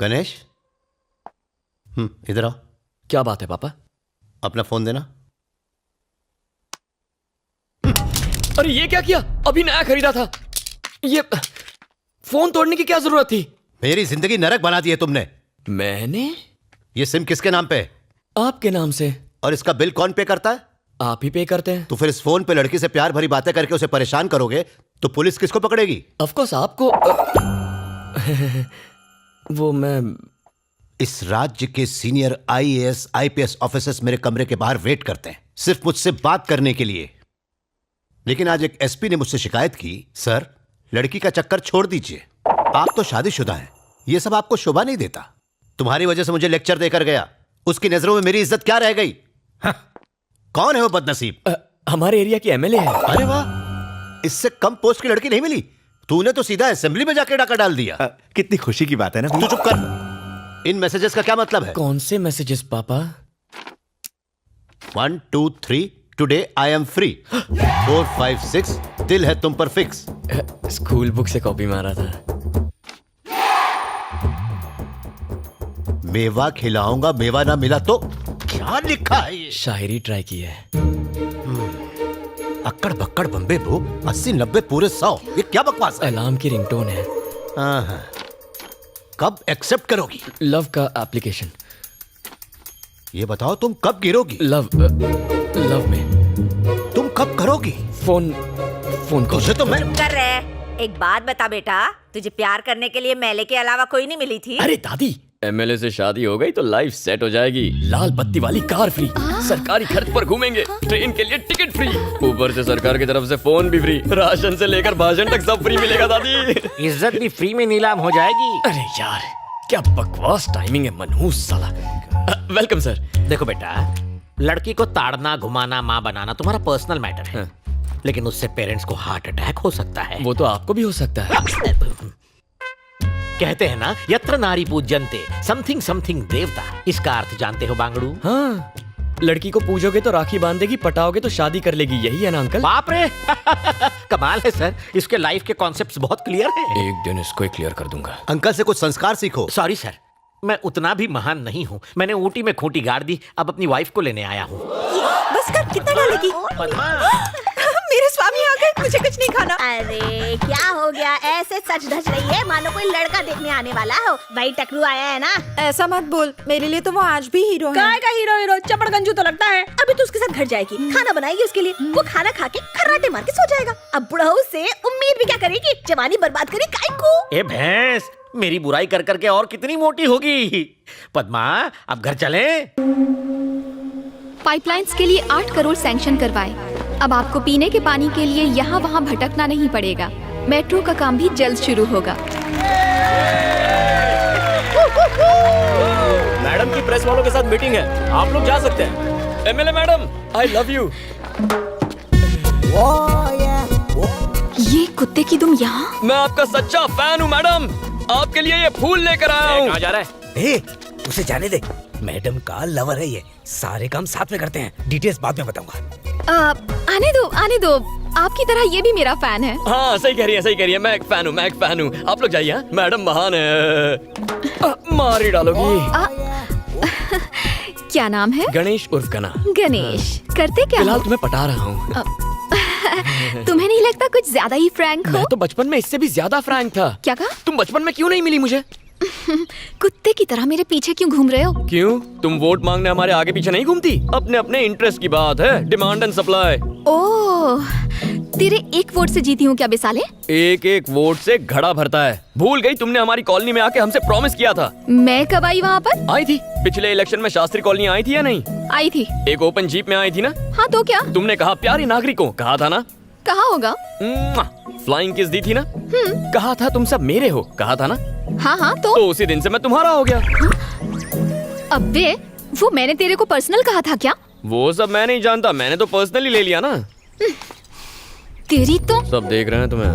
गणेश, इधर आओ। क्या बात है पापा? अपना फोन देना। अरे ये क्या किया? अभी नया खरीदा था। ये फोन तोड़ने की क्या जरूरत थी? मेरी जिंदगी नरक बना दी है तुमने। मैंने? ये सिम किसके नाम पे है? आपके नाम से। और इसका बिल कौन पे करता है? आप ही पे करते हैं। तो फिर इस फोन पे लड़की से प्यार भरी बातें करके उसे परेशान करोगे तो पुलिस किसको पकड़ेगी? ऑफ कोर्स आपको। वो मैं इस राज्य के सीनियर आईएएस आईपीएस ऑफिसर्स मेरे कमरे के बाहर वेट करते हैं सिर्फ मुझसे बात करने के लिए। लेकिन आज एक एसपी ने मुझसे शिकायत की, सर लड़की का चक्कर छोड़ दीजिए, आप तो शादीशुदा हैं, ये सब आपको शोभा नहीं देता। तुम्हारी वजह से मुझे लेक्चर देकर गया, उसकी नजरों में मेरी इज्जत क्या रह गई? कौन है वो बदनसीब? हमारे एरिया की एमएलए है। अरे वाह, इससे कम पोस्ट की लड़की नहीं मिली। तूने तो सीधा असेंबली में जाके डाका डाल दिया। कितनी खुशी की बात है ना। तू चुप कर। इन मैसेजेस का क्या मतलब है? कौन से मैसेजेस पापा? 1 2 3 टुडे आई एम फ्री। 4 5 6 दिल है तुम पर फिक्स। स्कूल बुक से कॉपी मारा था। मेवा खिलाऊंगा, मेवा ना मिला तो क्या लिखा है ये? शायरी ट्राई की है। अक्कड़ बक्कड़ बम्बे बो 80 90 पूरे 100, ये क्या बकवास है? अलार्म की रिंगटोन है। कब एक्सेप्ट करोगी? लव का एप्लीकेशन। ये बताओ तुम कब गिरोगी? लव में। तुम कब करोगी? फोन तुझे तो मैं कर रहे। एक बात बता बेटा, तुझे प्यार करने के लिए मेले के अलावा कोई नहीं मिली थी? अरे दादी, एमएलए से शादी हो गई तो लाइफ सेट हो जाएगी। लाल बत्ती वाली कार फ्री, सरकारी खर्च पर घूमेंगे, ट्रेन के लिए टिकट फ्री, ऊपर से सरकार की तरफ से फोन भी फ्री, राशन से लेकर भाषण तक सब फ्री मिलेगा दादी। इज्जत भी फ्री में नीलाम हो जाएगी। अरे यार क्या बकवास टाइमिंग है मनहूस साला। Welcome sir. देखो बेटा, लड़की को ताड़ना घुमाना माँ बनाना तुम्हारा पर्सनल मैटर है, लेकिन उससे पेरेंट्स को हार्ट अटैक हो सकता है। वो तो आपको भी हो सकता है। कहते हैं ना, यत्र नारी पूज्यन्ते समथिंग समथिंग देवता। इसका अर्थ जानते हो बांगड़ू? हाँ, लड़की को पूजोगे तो राखी बांधेगी, पटाओगे तो शादी कर लेगी, यही है ना अंकल? बाप रे कमाल है सर, इसके लाइफ के कॉन्सेप्ट्स बहुत क्लियर हैं। एक दिन इसको क्लियर कर दूंगा। अंकल से कुछ संस्कार सीखो। सॉरी सर, मैं उतना भी महान नहीं हूँ। मैंने ऊटी में खूंटी गाड़ दी, अब अपनी वाइफ को लेने आया हूँ। बस कर, कितना डालेगी? मेरे स्वामी आ गए, मुझे कुछ नहीं खाना। अरे क्या हो गया, ऐसे सच धज रही है मानो कोई लड़का देखने आने वाला हो। भाई टकलू आया है ना। ऐसा मत बोल, मेरे लिए तो वो आज भी हीरो है। काय का हीरो चपड़गंजू तो लगता है। अभी तो उसके साथ घर जाएगी, खाना बनाएगी उसके लिए, वो खाना खा के खर्राटे मार के सो जाएगा। अब बुढ़ऊ से उम्मीद भी क्या करेगी, जवानी बर्बाद करी काय को। ए भैंस, मेरी बुराई कर करके और कितनी मोटी होगी। पद्मा अब घर चलें? पाइपलाइंस के लिए 8 करोड़ सैंक्शन करवाए। अब आपको पीने के पानी के लिए यहाँ वहाँ भटकना नहीं पड़ेगा। मेट्रो का काम भी जल्द शुरू होगा। मैडम की प्रेस वालों के साथ मीटिंग है, आप लोग जा सकते हैं। MLA madam, I love you. ये कुत्ते की दुम यहाँ? मैं आपका सच्चा फैन हूँ मैडम, आपके लिए ये फूल लेकर आया हूँ। कहाँ जा रहा है? उसे जाने दे, मैडम का लवर है ये। सारे काम साथ में करते हैं, डिटेल्स बाद में बताऊंगा। आने दो, आपकी तरह ये भी मेरा फैन है। हाँ सही कह रही है, मैं एक फैन हूँ। आप लोग जाइए, मैडम महान है। मार ही डालोगी। क्या नाम है? गणेश उर्फ गना। गणेश, करते क्या? फिलहाल तुम्हें पटा रहा हूँ। तुम्हें नहीं लगता कुछ ज्यादा ही फ्रैंक हो? मैं तो बचपन में इससे भी ज्यादा फ्रैंक था। क्या कहा? तुम बचपन में क्यों नहीं मिली मुझे? कुत्ते की तरह मेरे पीछे क्यों घूम रहे हो? क्यों, तुम वोट मांगने हमारे आगे पीछे नहीं घूमती? अपने अपने इंटरेस्ट की बात है, डिमांड एंड सप्लाई। ओह, तेरे एक वोट से जीती हूँ क्या बेसाले? एक वोट से घड़ा भरता है। भूल गई तुमने हमारी कॉलोनी में आके हमसे प्रॉमिस किया था। मैं कब आई वहाँ पर? आई थी पिछले इलेक्शन में। शास्त्री कॉलोनी आई थी या नहीं? आई थी। एक ओपन जीप में आई थी ना? हाँ तो क्या? तुमने कहा प्यारे नागरिकों, कहा था ना? कहा होगा। फ्लाइंग किस दी थी ना? कहा था तुम सब मेरे हो, कहा था ना? हाँ तो उसी दिन से मैं तुम्हारा हो गया। अबे, वो मैंने तेरे को पर्सनल कहा था क्या? वो सब मैं नहीं जानता, मैंने तो पर्सनली ले लिया ना। तेरी तो सब देख रहे हैं तुम्हें।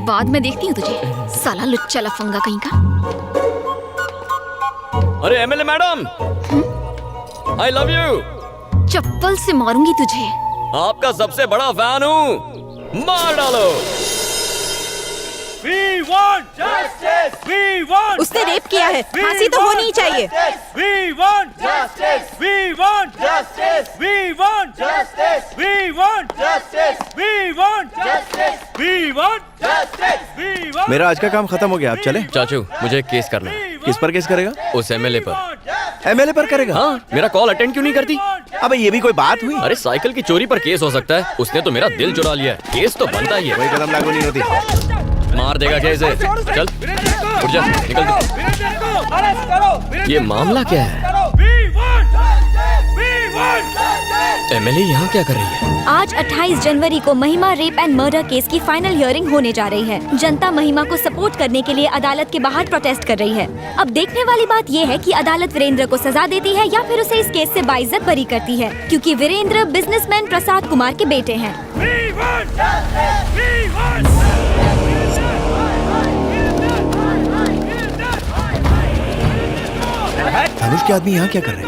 बाद में देखती हूँ तुझे, साला लुच्चा लफंगा कहीं का। अरे MLA madam, I love you. चप्पल से मारूंगी तुझे। आपका सबसे बड़ा फैन हूँ, मार डालो। उसने रेप किया है, फांसी तो होनी ही चाहिए। मेरा आज का काम खत्म हो गया, आप चले। चाचू मुझे एक केस करना है। किस पर केस करेगा? उस एमएलए पर। एमएलए पर करेगा? हाँ, मेरा कॉल अटेंड क्यों नहीं करती? अबे ये भी कोई बात हुई? अरे साइकिल की चोरी पर केस हो सकता है, उसने तो मेरा दिल चुरा लिया है, केस तो बनता ही है। कोई कदम लागू नहीं होती। मार देगा केस है। चल उठ जा, निकल तू। ये मामला क्या है? एमएलए यहाँ क्या कर रही है? आज 28 जनवरी को महिमा रेप एंड मर्डर केस की फाइनल हियरिंग होने जा रही है। जनता महिमा को सपोर्ट करने के लिए अदालत के बाहर प्रोटेस्ट कर रही है। अब देखने वाली बात ये है कि अदालत वीरेंद्र को सजा देती है या फिर उसे इस केस से बाइज्जत बरी करती है, क्योंकि वीरेंद्र बिजनेसमैन प्रसाद कुमार के बेटे हैं। धनुष के आदमी यहाँ क्या कर रहे हैं?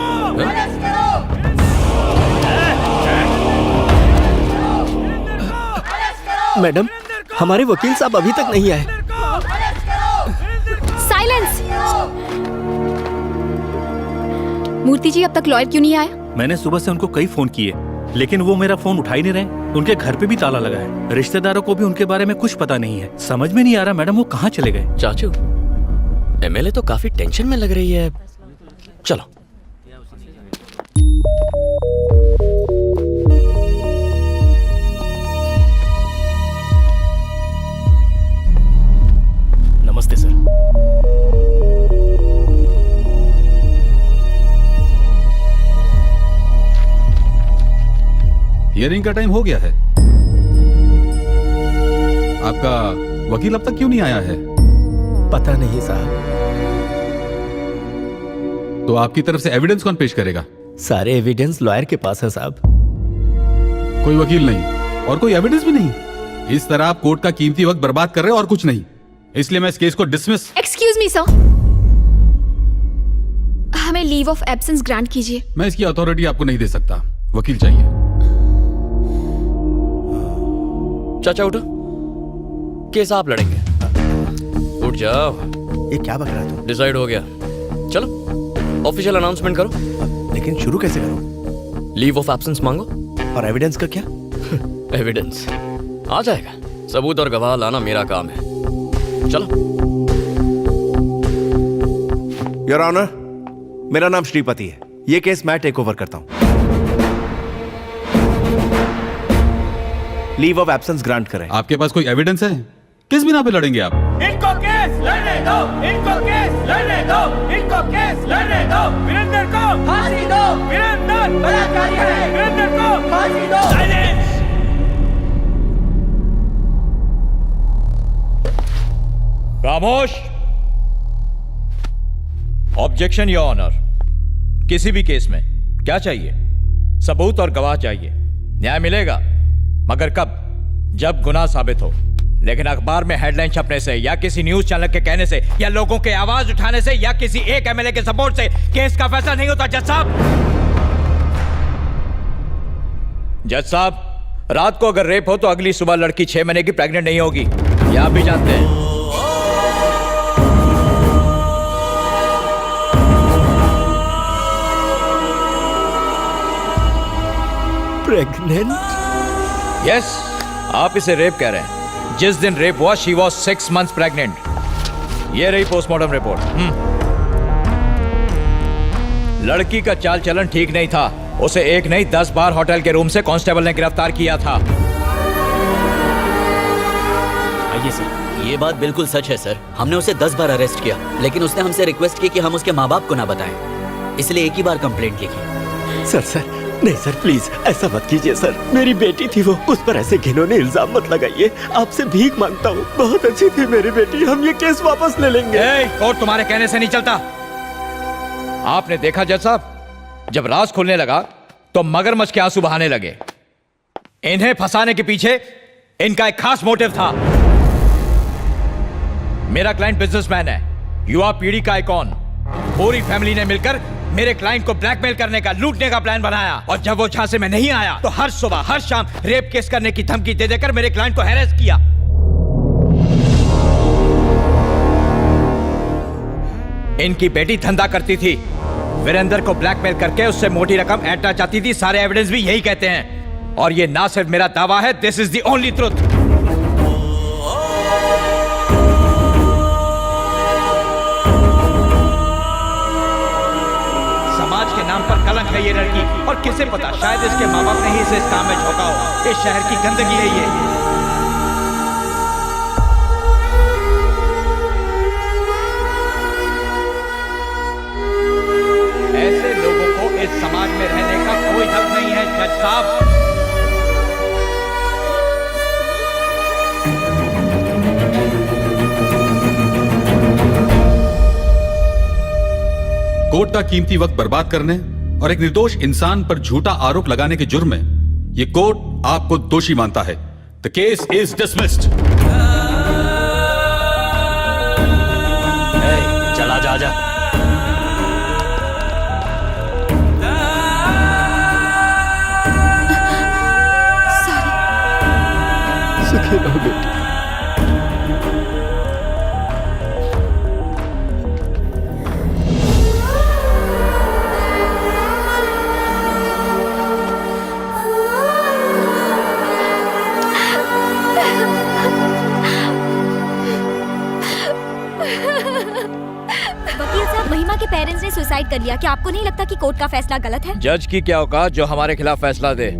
मैडम, हमारे वकील साहब अभी तक नहीं आए। साइलेंस। मूर्ति जी अब तक लॉयर क्यों नहीं आया? मैंने सुबह से उनको कई फोन किए, लेकिन वो मेरा फोन उठा ही नहीं रहे। उनके घर पे भी ताला लगा है। रिश्तेदारों को भी उनके बारे में कुछ पता नहीं है। समझ में नहीं आ रहा मैडम वो कहाँ चले गए। चाचू एमएलए तो काफी टेंशन में लग रही है। चलो। नमस्ते सर। हियरिंग का टाइम हो गया है। आपका वकील अब तक क्यों नहीं आया है? पता नहीं साहब। तो आपकी तरफ से एविडेंस कौन पेश करेगा? सारे एविडेंस लॉयर के पास है साहब। कोई वकील नहीं और कोई एविडेंस भी नहीं। इस तरह आप कोर्ट का कीमती वक्त बर्बाद कर रहे हो और कुछ नहीं। इसलिए मैं इस केस को डिसमिस। एक्सक्यूज मी सर, हमें लीव ऑफ एब्सेंस ग्रांट कीजिए। मैं इसकी अथॉरिटी आपको नहीं दे सकता। वकील चाहिए। चाचा उठो, केस आप लड़ेंगे। उठ जाओ। ये क्या बक रहा है तू? डिसाइड हो गया। चलो ऑफिशियल अनाउंसमेंट करो। लेकिन शुरू कैसे करूं? लीव ऑफ एब्सेंस मांगो। और एविडेंस का क्या? एविडेंस आ जाएगा। सबूत और गवाह लाना मेरा काम है। चलो। योर ऑनर, मेरा नाम श्रीपति है। ये केस मैं टेक ओवर करता हूं। लीव ऑफ एब्सेंस ग्रांट करें। आपके पास कोई एविडेंस है? किस बिना पे लड़ेंगे आप? इनको केस लड़ने दो, इनको केस लड़ने दो, इनको केस लड़ने दो। वीरेंद्र को फांसी दो, वीरेंद्र बलात्कारी है, वीरेंद्र को फांसी दो। साइलेंस। खामोश। Objection your honour. किसी भी केस में क्या चाहिए? सबूत और गवाह चाहिए। न्याय मिलेगा, मगर कब? जब गुनाह साबित हो। लेकिन अखबार में हेडलाइन छपने से या किसी न्यूज चैनल के कहने से या लोगों के आवाज उठाने से या किसी एक एमएलए के सपोर्ट से केस का फैसला नहीं होता। जज साहब, जज साहब, रात को अगर रेप हो तो अगली सुबह लड़की 6 महीने की प्रेग्नेंट नहीं होगी। ये आप भी जानते हैं। प्रेग्नेंट? यस, आप इसे रेप कह रहे हैं। जिस दिन रेप हुआ शी वॉज 6 months प्रेग्नेंट। ये रही पोस्टमार्टम रिपोर्ट। लड़की का चाल चलन ठीक नहीं था। उसे एक नहीं 10 बार होटल के रूम से कांस्टेबल ने गिरफ्तार किया था। आइए सर। ये बात बिल्कुल सच है सर। हमने उसे 10 बार अरेस्ट किया, लेकिन उसने हमसे रिक्वेस्ट की कि हम उसके माँ बाप को ना बताएं, इसलिए एक ही बार कंप्लेंट लिखी। सर नहीं सर, प्लीज ऐसा मत कीजिए सर। मेरी बेटी थी वो, उस पर ऐसे घिनौने इल्जाम मत लगाइए। आपसे भीख मांगता हूँ। बहुत अच्छी थी मेरी बेटी। हम ये केस वापस ले लेंगे। कोर्ट तुम्हारे कहने से नहीं चलता। आपने देखा जज साहब, जब राज खुलने लगा तो मगरमच्छ के आंसू बहाने लगे। इन्हें फंसाने के पीछे इनका एक खास मोटिव था। मेरा क्लाइंट बिजनेसमैन है, युवा पीढ़ी का आइकॉन। पूरी फैमिली ने मिलकर मेरे क्लाइंट को ब्लैकमेल करने का, लूटने का प्लान बनाया। और जब वो झांसे में नहीं आया तो हर सुबह हर शाम रेप केस करने की धमकी दे देकर मेरे क्लाइंट को हैरेस किया। इनकी बेटी धंधा करती थी, वीरेंद्र को ब्लैकमेल करके उससे मोटी रकम ऐंठना चाहती थी। सारे एविडेंस भी यही कहते हैं, और ये ना सिर्फ मेरा दावा है, this is the only truth. समाज के नाम पर कलंक है ये लड़की, और किसे पता, शायद इसके माँ बाप ने ही इसे इस काम में झोंका हो। इस शहर की गंदगी है ये। ऐसे लोगों को इस समाज में रहने का कोई हक नहीं है जज साहब। कोर्ट का कीमती वक्त बर्बाद करने और एक निर्दोष इंसान पर झूठा आरोप लगाने के जुर्म में ये कोर्ट आपको दोषी मानता है। The case is dismissed. चला जा जा। सुखी रहो बेटी। वकील साहब, महिमा के पेरेंट्स ने सुसाइड कर लिया। क्या आपको नहीं लगता कि कोर्ट का फैसला गलत है? जज की क्या औकात जो हमारे खिलाफ फैसला दे।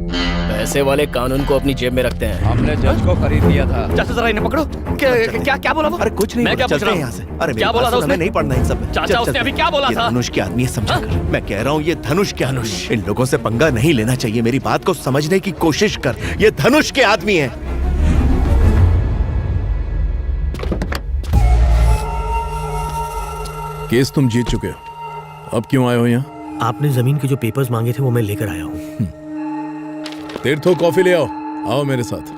पैसे वाले कानून को अपनी जेब में रखते हैं। हमने जज को खरीद लिया था। चाचा जरा इन्हें पकड़ो। क्या बोला वो? अरे कुछ नहीं, मैं क्या पूछ रहा हूँ? यहाँ से। अरे क्या बोला था उसने? नहीं पढ़ना इन सब में। चाचा उसने अभी क्या बोला ये था? धनुष के आदमी है, समझा कर। मैं कह रहा हूँ ये धनुष के धनुष। इन लोगों से पंगा नहीं लेना चाहिए। मेरी बात को समझने की कोशिश कर। ये धनुष के आदमी है। केस तुम जीत चुके हो, अब क्यों आए हो यहाँ? आपने जमीन के जो पेपर्स मांगे थे वो मैं लेकर आया हूँ। तीर्थो कॉफी ले आओ। आओ मेरे साथ।